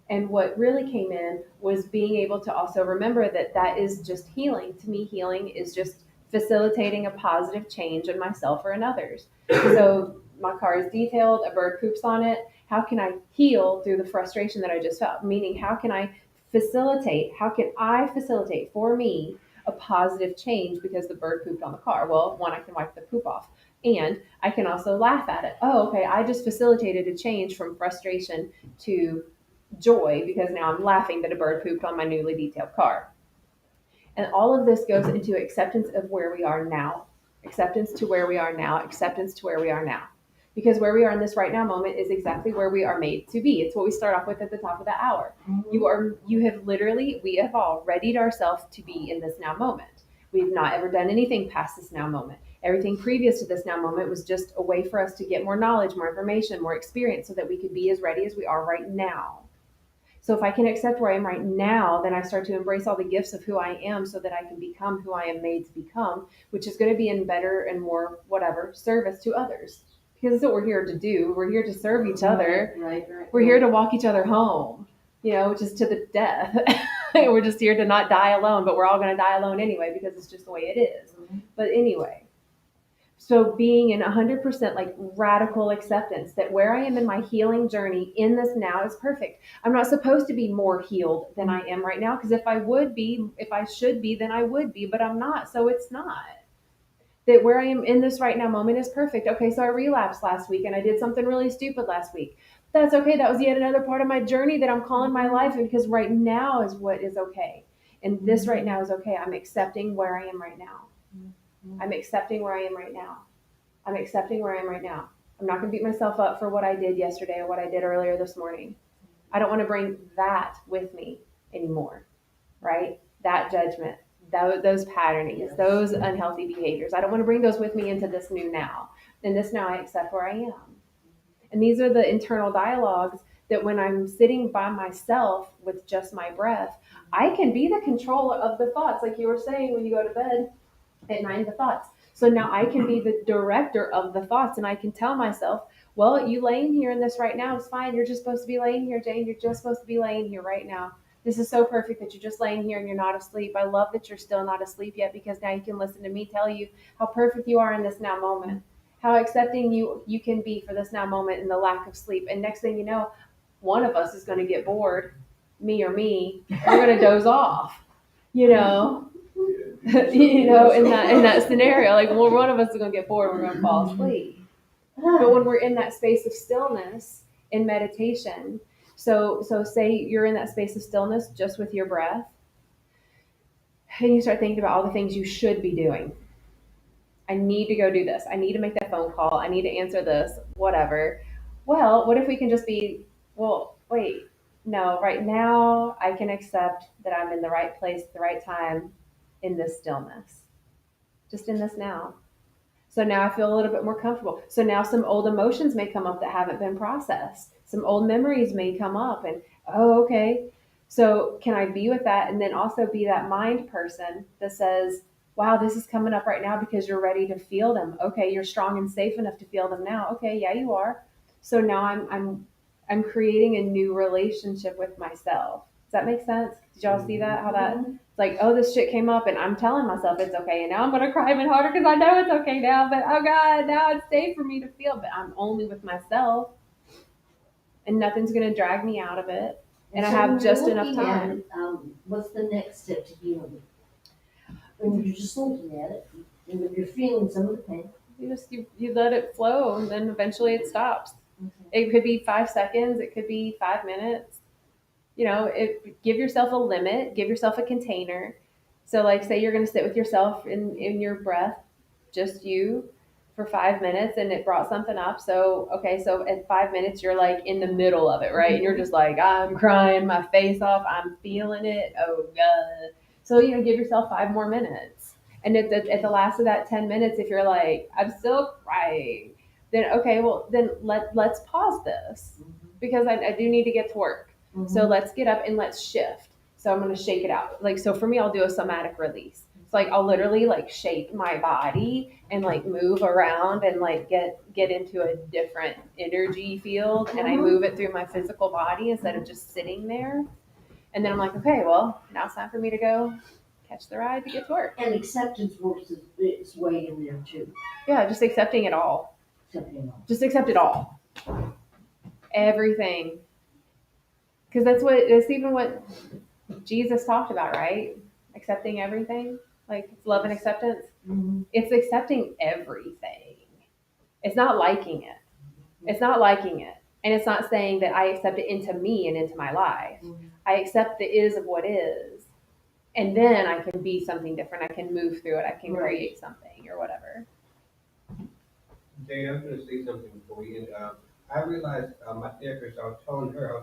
And what really came in was being able to also remember that that is just healing. To me, healing is just facilitating a positive change in myself or in others. So my car is detailed, a bird poops on it. How can I heal through the frustration that I just felt? Meaning, how can I facilitate for me a positive change because the bird pooped on the car? Well, one, I can wipe the poop off. And I can also laugh at it. Oh, okay, I just facilitated a change from frustration to joy because now I'm laughing that a bird pooped on my newly detailed car. And all of this goes into acceptance of where we are now, acceptance to where we are now, acceptance to where we are now. Because where we are in this right now moment is exactly where we are made to be. It's what we start off with at the top of the hour. We have all readied ourselves to be in this now moment. We've not ever done anything past this now moment. Everything previous to this now moment was just a way for us to get more knowledge, more information, more experience so that we could be as ready as we are right now. So if I can accept where I am right now, then I start to embrace all the gifts of who I am so that I can become who I am made to become, which is going to be in better and more whatever service to others. Because that's what we're here to do. We're here to serve each other. Right. We're here to walk each other home, which is to the death. We're just here to not die alone, but we're all going to die alone anyway because it's just the way it is. But anyway, so being in 100% like radical acceptance that where I am in my healing journey in this now is perfect. I'm not supposed to be more healed than I am right now because if I should be, then I would be, but I'm not. So it's not. That where I am in this right now moment is perfect. Okay, so I relapsed last week and I did something really stupid last week. That's okay. That was yet another part of my journey that I'm calling my life because right now is what is okay. And this right now is okay. I'm accepting where I am right now. I'm accepting where I am right now. I'm accepting where I am right now. I'm not going to beat myself up for what I did yesterday or what I did earlier this morning. I don't want to bring that with me anymore, right? That judgment, those patternings, those unhealthy behaviors. I don't want to bring those with me into this new now. In this now, I accept where I am. And these are the internal dialogues that when I'm sitting by myself with just my breath, I can be the controller of the thoughts, like you were saying when you go to bed at night, the thoughts. So now I can be the director of the thoughts and I can tell myself, well, you laying here in this right now is fine. You're just supposed to be laying here, Jane. You're just supposed to be laying here right now. This is so perfect that you're just laying here and you're not asleep. I love that you're still not asleep yet because now you can listen to me tell you how perfect you are in this now moment, how accepting you can be for this now moment and the lack of sleep. And next thing you know, one of us is going to get bored, me, and we're going to doze off, in that scenario, like, well, one of us is going to get bored, we're going to fall asleep. But when we're in that space of stillness in meditation, so say you're in that space of stillness just with your breath, and you start thinking about all the things you should be doing. I need to go do this. I need to make that phone call. I need to answer this, whatever. Well, what if we can just be, well, wait, no, right now I can accept that I'm in the right place at the right time in this stillness, just in this now. So now I feel a little bit more comfortable. So now some old emotions may come up that haven't been processed. Some old memories may come up and, oh, okay. So can I be with that? And then also be that mind person that says, wow, this is coming up right now because you're ready to feel them. Okay, you're strong and safe enough to feel them now. Okay, yeah, you are. So now I'm creating a new relationship with myself. Does that make sense? Did y'all see that? How that, it's like, oh, this shit came up and I'm telling myself it's okay. And now I'm going to cry even harder because I know it's okay now. But oh God, now it's safe for me to feel. But I'm only with myself and nothing's going to drag me out of it. And I have just enough time. What's the next step to healing? When you're just looking at it and if you're feeling some of the pain. You let it flow and then eventually it stops. It could be 5 seconds. It could be 5 minutes. Give yourself a limit, give yourself a container. So like say you're going to sit with yourself in your breath, just you for 5 minutes and it brought something up. So, okay, so at 5 minutes, you're like in the middle of it, right? And you're just like, I'm crying my face off. I'm feeling it. Oh, God. So, give yourself 5 more minutes. And at the last of that 10 minutes, if you're like, I'm still crying, then, okay, well, then let's pause this because I do need to get to work. So let's get up and let's shift. So I'm going to shake it out. Like, so for me, I'll do a somatic release. It's like, I'll literally like shake my body and like move around and like get into a different energy field. And I move it through my physical body instead of just sitting there. And then I'm like, okay, well, now it's time for me to go catch the ride to get to work. And acceptance works its way in there too. Yeah, just accepting it all. Accepting all. Just accept it all. Everything. Because that's even what Jesus talked about, right? Accepting everything. Like, it's love and acceptance. It's accepting everything. It's not liking it. It's not liking it. And it's not saying that I accept it into me and into my life. I accept the is of what is. And then I can be something different. I can move through it. I can create something or whatever. Jay, I'm gonna say something before we end. I realized, my therapist, I was telling her,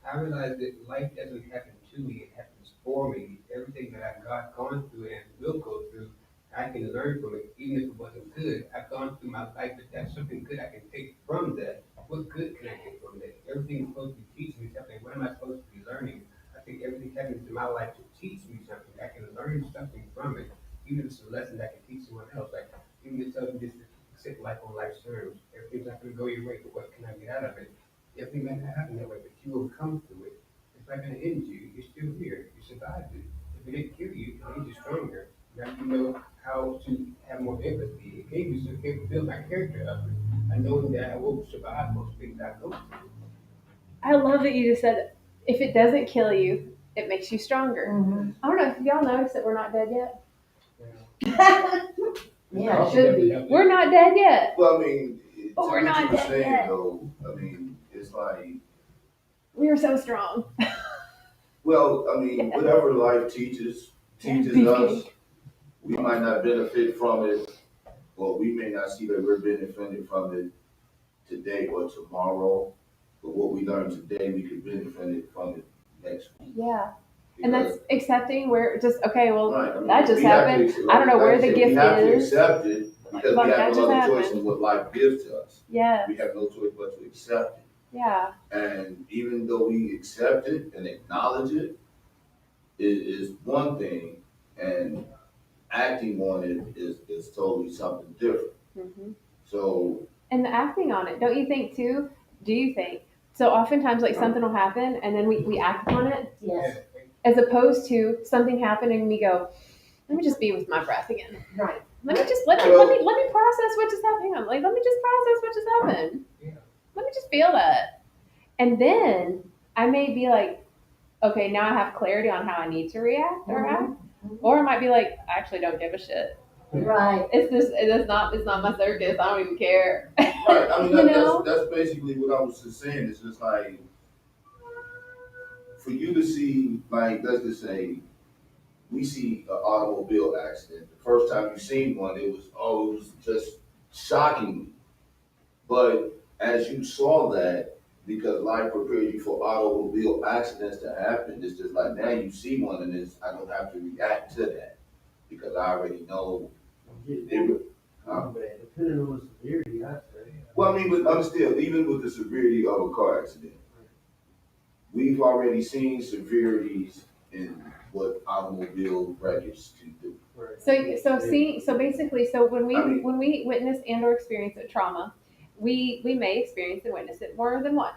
I realized that life doesn't happen to me, it happens for me. Everything that I've gone through and will go through, I can learn from it, even if it wasn't good. I've gone through my life, but that's something good I can take from that. What good can I take from that? Everything's supposed to be teaching me something. What am I supposed to be learning? I think everything happens in my life to teach me something. I can learn something from it, even if it's a lesson that I can teach someone else. Like, even if it doesn't just accept life on life's terms. Everything's not going to go your way, but what can I get out of it? Everything might not happen that way, but you will come through it. It's not going to end you. You're still here. You survived it. If it didn't kill you, it made you stronger. Now you know how to have more empathy. It gave you some, it built my character up. I know that I will survive most things I go through. I love that you just said, if it doesn't kill you, it makes you stronger. I don't know if y'all noticed that we're not dead yet. Yeah, it should be. We're not dead yet. Well, I mean, But we're not dead yet. though, I mean, it's like, We are so strong. well, I mean, whatever life teaches us, we might not benefit from it, or we may not see that we're benefiting from it today or tomorrow, but what we learn today, we could benefit from it next week. Yeah. And that's accepting where just, okay, well, Right, I mean, that just we have happened. to- I don't know where the like I said, gift We have to is. accept it, because Like, we that have just no other choice happened. in what life gives to us. Yeah. We have no choice but to accept it. Yeah. And even though we accept it and acknowledge it, it is one thing, and acting on it is totally something different. Mm-hmm. So, And the acting on it, don't you think too? Do you think? So oftentimes, like, something will happen and then we act on it, Yes, as opposed to something happening and we go, let me just be with my breath again. right. Let me just let me process what just happened. Like, let me just process what just happened. Yeah. Let me just feel that. And then I may be like, okay, now I have clarity on how I need to react or act. Or I might be like, I actually don't give a shit. Right. It's not my circus. I don't even care. right, I mean, You know? that's basically what I was just saying. It's just like, for you to see, like, let's just say, we see an automobile accident. The first time you seen one, it was just shocking. But as you saw that, because life prepared you for automobile accidents to happen, it's just like now you see one and I don't have to react to that because I already know. Depending on the severity, I'd say. Well, I mean, but understand, even with the severity of a car accident, we've already seen severities in what automobile wreckage can do. So basically, when we I mean- when we witness and or experience a trauma, we may experience and witness it more than once.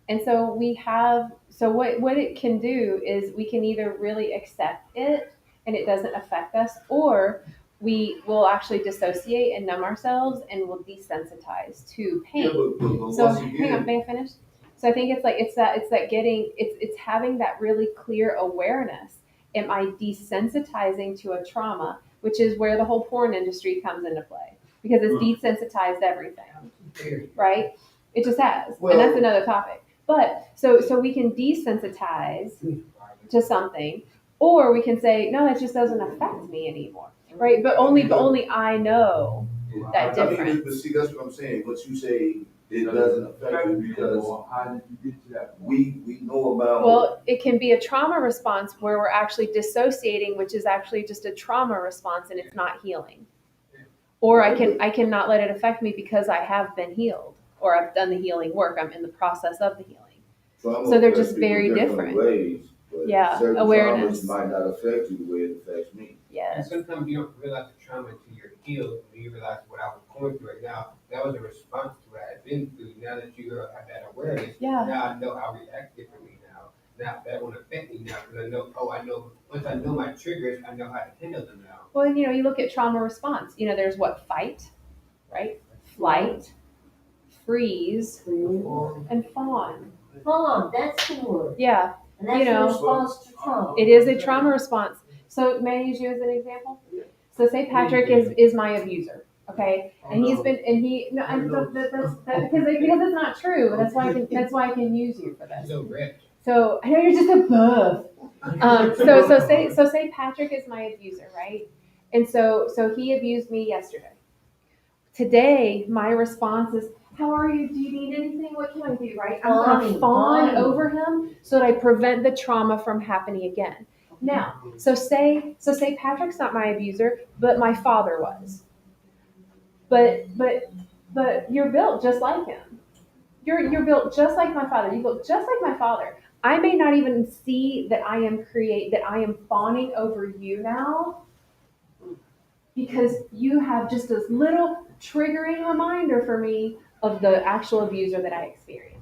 And so what it can do is we can either really accept it and it doesn't affect us, or we will actually dissociate and numb ourselves and will desensitize to pain. Yeah, but So once hang on, again, may I finish? So I think it's having that really clear awareness. Am I desensitizing to a trauma, which is where the whole porn industry comes into play, because it's desensitized everything, right? It just has, and that's another topic. But so we can desensitize to something, or we can say, no, that just doesn't affect me anymore, right? But only I know. that I mean, difference. but see, that's what I'm saying, what you say, it doesn't affect you because How did you get to that? we know about. Well, it can be a trauma response where we're actually dissociating, which is actually just a trauma response and it's not healing. Or I can not let it affect me because I have been healed or I've done the healing work. I'm in the process of the healing. Trauma So they're affects just people very different. Ways, but Yeah, certain awareness. traumas might not affect you the way it affects me. And Yes. sometimes you don't realize the trauma until you're healed, and you realize what I was going through right now. That was a response to what I had been through. Now that you have that awareness, Yeah. now I know how to react differently now. Now that won't affect me now because I know, I know, once I know my triggers, I know how to handle them now. Well, you look at trauma response. There's what? Fight, right? Flight, freeze, and fawn. Fawn, that's the word. Yeah, And that's You know, the response to trauma. it is a trauma response. So may I use you as an example? So say Patrick is my abuser, okay? And he's been, and he, no, because it's not true. That's why I can use you for this. So red. So I know you're just a buff. So say Patrick is my abuser, right? And so he abused me yesterday. Today, my response is, "How are you? Do you need anything? What can I do?" Right? I'm gonna fawn Fawning. over him so that I prevent the trauma from happening again. Now, so say Patrick's not my abuser, but my father was. But you're built just like him. You're built just like my father. You look just like my father. I may not even see that I am fawning over you now because you have just this little triggering reminder for me of the actual abuser that I experienced.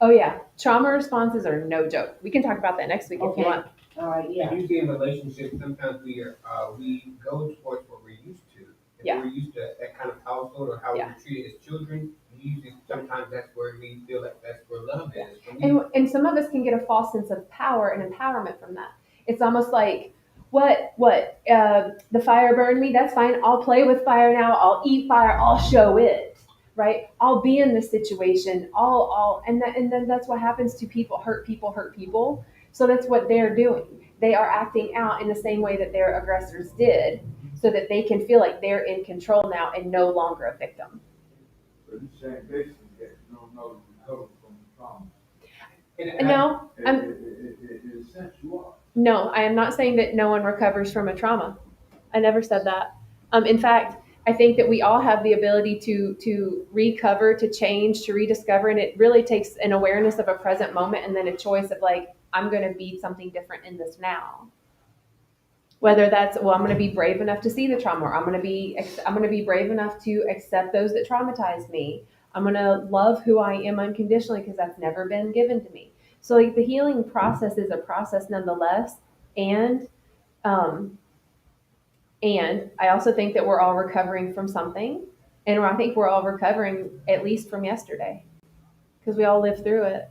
Oh yeah, trauma responses are no joke. We can talk about that next week if Okay. you want. All right, yeah. And usually in relationships, sometimes we go towards what we're used to. If Yeah. we're used to that kind of household or how we Yeah. were treated as children, usually sometimes that's where we feel like that's where love is. For me, And some of us can get a false sense of power and empowerment from that. It's almost like, the fire burned me, that's fine. I'll play with fire now. I'll eat fire. I'll show it, right? I'll be in this situation. And then that's what happens to people. Hurt people. So that's what they're doing. They are acting out in the same way that their aggressors did so that they can feel like they're in control now and no longer a victim. But you're saying basically that you don't know to recover from the trauma. and No, In a sense, you are. No, I am not saying that no one recovers from a trauma. I never said that. In fact, I think that we all have the ability to recover, to change, to rediscover, and it really takes an awareness of a present moment and then a choice of like, I'm going to be something different in this now. Whether that's, I'm going to be brave enough to see the trauma, or I'm going to be brave enough to accept those that traumatized me. I'm going to love who I am unconditionally because that's never been given to me. So like the healing process is a process nonetheless. And I also think that we're all recovering from something. And I think we're all recovering at least from yesterday because we all lived through it.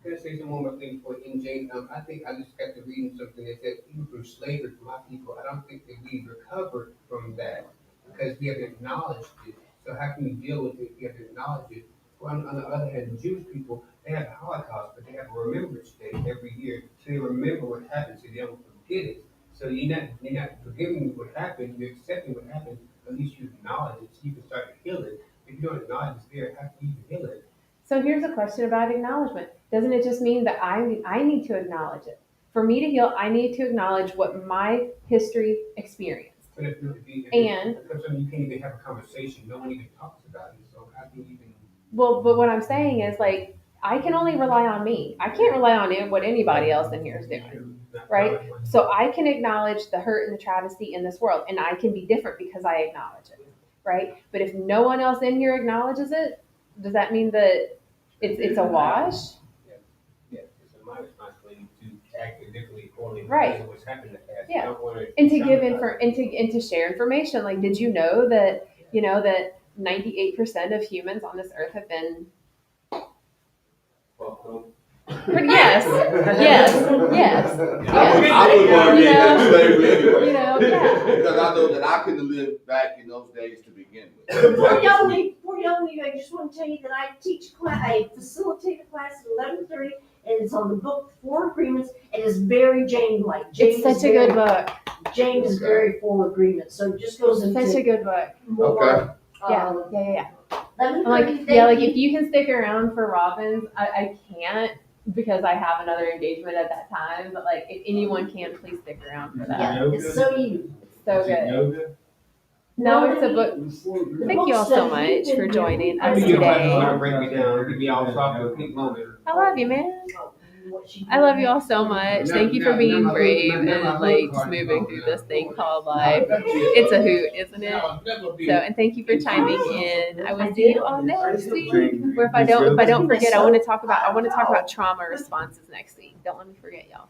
Can I say some more thing for NJ? I think I just got to reading something that said even from slavery for my people, I don't think that we recovered from that because we have acknowledged it. So how can we deal with it if we have to acknowledge it? Well, on the other hand, the Jewish people, they have the Holocaust, but they have a remembrance day every year. So they remember what happened so they don't forget it. So you're not forgiving what happened, you're accepting what happened, at least you acknowledge it so you can start to heal it. If you don't acknowledge it's there, how can you heal it? So here's a question about acknowledgement. Doesn't it just mean that I need to acknowledge it? For me to heal, I need to acknowledge what my history experienced. But if And you can't even have a conversation, no one even talks about it. So how can you even? well, but what I'm saying is like I can only rely on me. I can't rely on what anybody else in here is doing, right? So I can acknowledge the hurt and the travesty in this world, and I can be different because I acknowledge it, right? But if no one else in here acknowledges it, does that mean that it's a wash? Yeah, it's my responsibility to act differently according Right. to what's happened in the past. Yeah. I don't want And to give and to share information. Like, did you know that 98% of humans on this earth have been? Yes. I would want to be You know, in slavery anyway. Yeah. Because I know that I couldn't have lived back in those days to begin with. Before y'all leave, I just want to tell you that I facilitate a class at 11:30, and it's on the book Four Agreements, and it's very Jane-like. It's such a good book. James is very full agreement, so it just goes Such a into good book. more. Okay. Yeah, yeah. Let me I'm know like, you yeah, like think if you can stick around for Robbins, I can't because I have another engagement at that time. But like, if anyone can, please stick around for that. Yeah, it's so you. It's so good. No, it's a book. Thank you all so much for joining us Give me a today. question, break me down, give me all soft with pink moment. I love you, man. I love you all so much. Thank you for being brave and like just moving through this thing called life. It's a hoot, isn't it? So, and thank you for chiming in. I will see you all next week. Or if I don't forget, I want to talk about trauma responses next week. Don't let me forget, y'all.